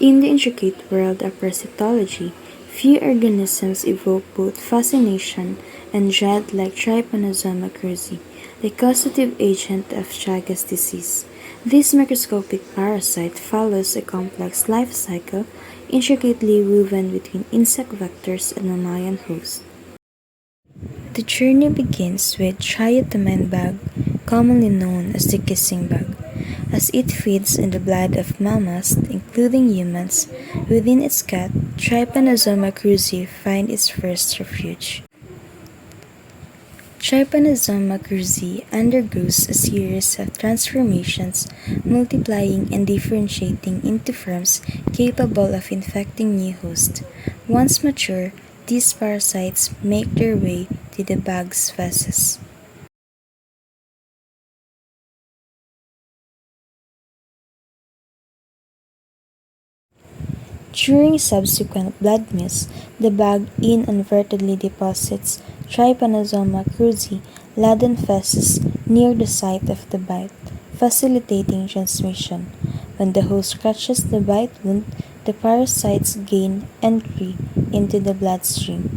In the intricate world of parasitology, few organisms evoke both fascination and dread like Trypanosoma cruzi, the causative agent of Chagas disease. This microscopic parasite follows a complex life cycle intricately woven between insect vectors and mammalian hosts. The journey begins with Trypanosoma bug, commonly known as the kissing bug, as it feeds in the blood of mammals, including humans. Within its gut, Trypanosoma cruzi finds its first refuge. Trypanosoma cruzi undergoes a series of transformations, multiplying and differentiating into forms capable of infecting new hosts. Once mature, these parasites make their way to the bug's feces. During subsequent blood meals, the bug inadvertently deposits Trypanosoma cruzi laden feces near the site of the bite, facilitating transmission. When the host scratches the bite wound, the parasites gain entry into the bloodstream.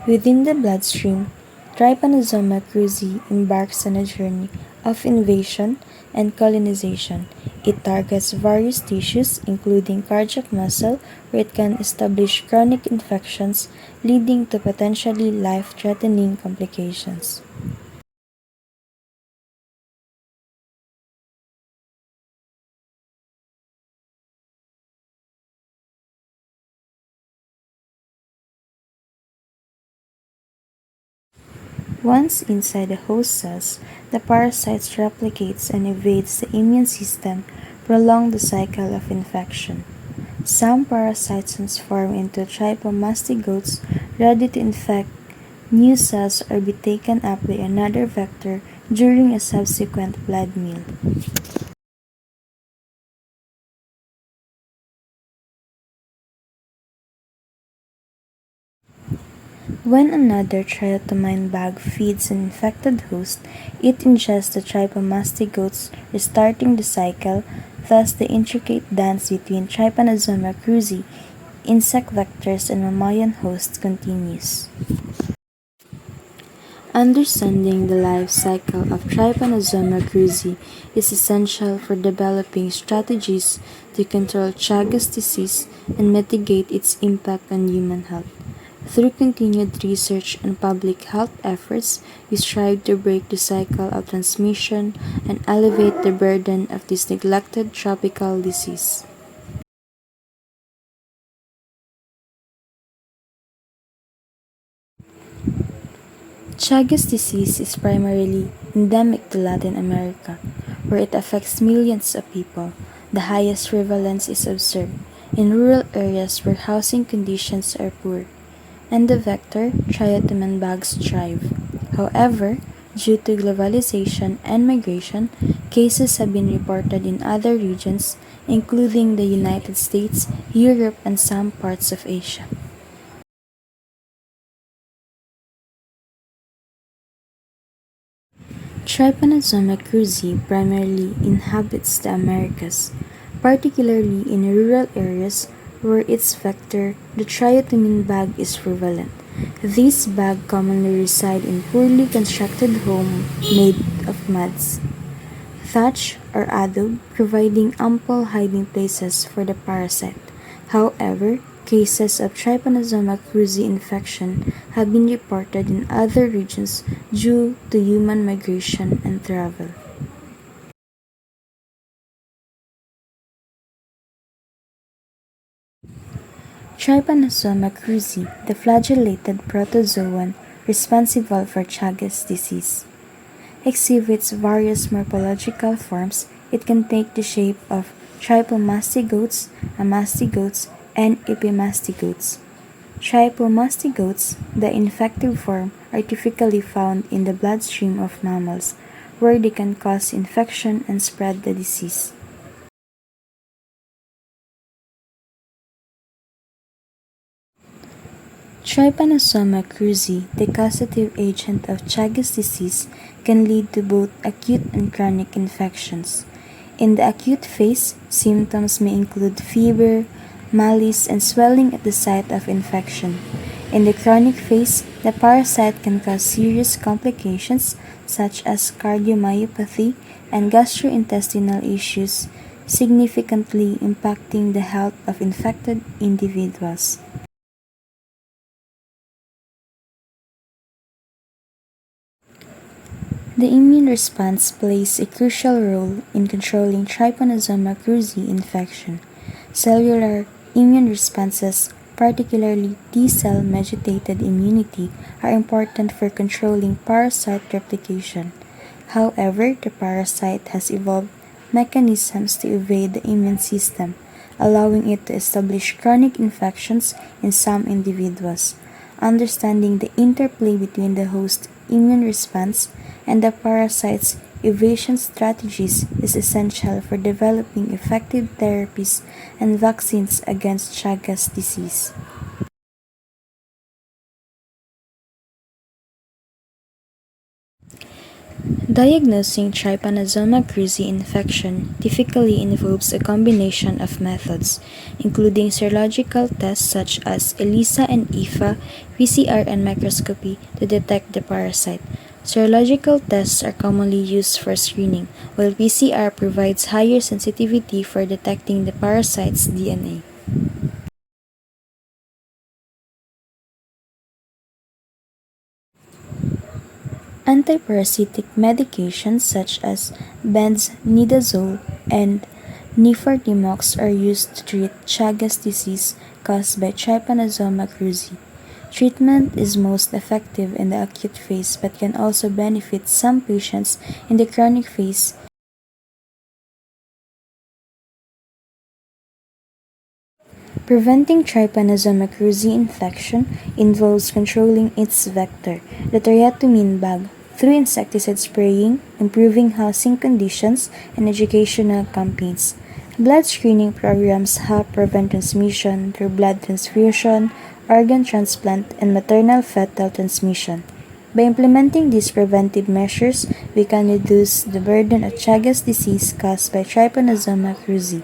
Within the bloodstream, Trypanosoma cruzi embarks on a journey of invasion and colonization. It targets various tissues, including cardiac muscle, where it can establish chronic infections leading to potentially life-threatening complications. Once inside the host cells, the parasite replicates and evades the immune system, prolonging the cycle of infection. Some parasites transform into trypomastigotes ready to infect new cells or be taken up by another vector during a subsequent blood meal. When another triatomine bug feeds an infected host, it ingests the trypomastigotes, restarting the cycle. Thus, the intricate dance between Trypanosoma cruzi, insect vectors, and mammalian hosts continues. Understanding the life cycle of Trypanosoma cruzi is essential for developing strategies to control Chagas disease and mitigate its impact on human health. Through continued research and public health efforts, we strive to break the cycle of transmission and alleviate the burden of this neglected tropical disease. Chagas disease is primarily endemic to Latin America, where it affects millions of people. The highest prevalence is observed in rural areas where housing conditions are poor, and the vector triatomine bugs thrive. However, due to globalization and migration, cases have been reported in other regions, including the United States, Europe, and some parts of Asia. Trypanosoma cruzi primarily inhabits the Americas, particularly in rural areas where its vector, the triatomine bug, is prevalent. These bugs commonly reside in poorly constructed homes made of muds, thatch, or adobe, providing ample hiding places for the parasite. However, cases of Trypanosoma cruzi infection have been reported in other regions due to human migration and travel. Trypanosoma cruzi, the flagellated protozoan responsible for Chagas disease, exhibits various morphological forms. It can take the shape of trypomastigotes, amastigotes, and epimastigotes. Trypomastigotes, the infective form, are typically found in the bloodstream of mammals, where they can cause infection and spread the disease. Trypanosoma cruzi, the causative agent of Chagas disease, can lead to both acute and chronic infections. In the acute phase, symptoms may include fever, malaise, and swelling at the site of infection. In the chronic phase, the parasite can cause serious complications such as cardiomyopathy and gastrointestinal issues, significantly impacting the health of infected individuals. The immune response plays a crucial role in controlling Trypanosoma cruzi infection. Cellular immune responses, particularly T-cell mediated immunity, are important for controlling parasite replication. However, the parasite has evolved mechanisms to evade the immune system, allowing it to establish chronic infections in some individuals. Understanding the interplay between the host immune response and the parasite's evasion strategies is essential for developing effective therapies and vaccines against Chagas disease. Diagnosing Trypanosoma cruzi infection typically involves a combination of methods, including serological tests such as ELISA and EPHA, PCR, and microscopy to detect the parasite. Serological tests are commonly used for screening, while PCR provides higher sensitivity for detecting the parasite's DNA. Antiparasitic medications such as benzimidazole and nifurtimox are used to treat Chagas disease caused by Trypanosoma cruzi. Treatment is most effective in the acute phase but can also benefit some patients in the chronic phase. Preventing Trypanosoma cruzi infection involves controlling its vector, the triatomine bug, through insecticide spraying, improving housing conditions, and educational campaigns. Blood screening programs help prevent transmission through blood transfusion, organ transplant, and maternal fetal transmission. By implementing these preventive measures, we can reduce the burden of Chagas disease caused by Trypanosoma cruzi.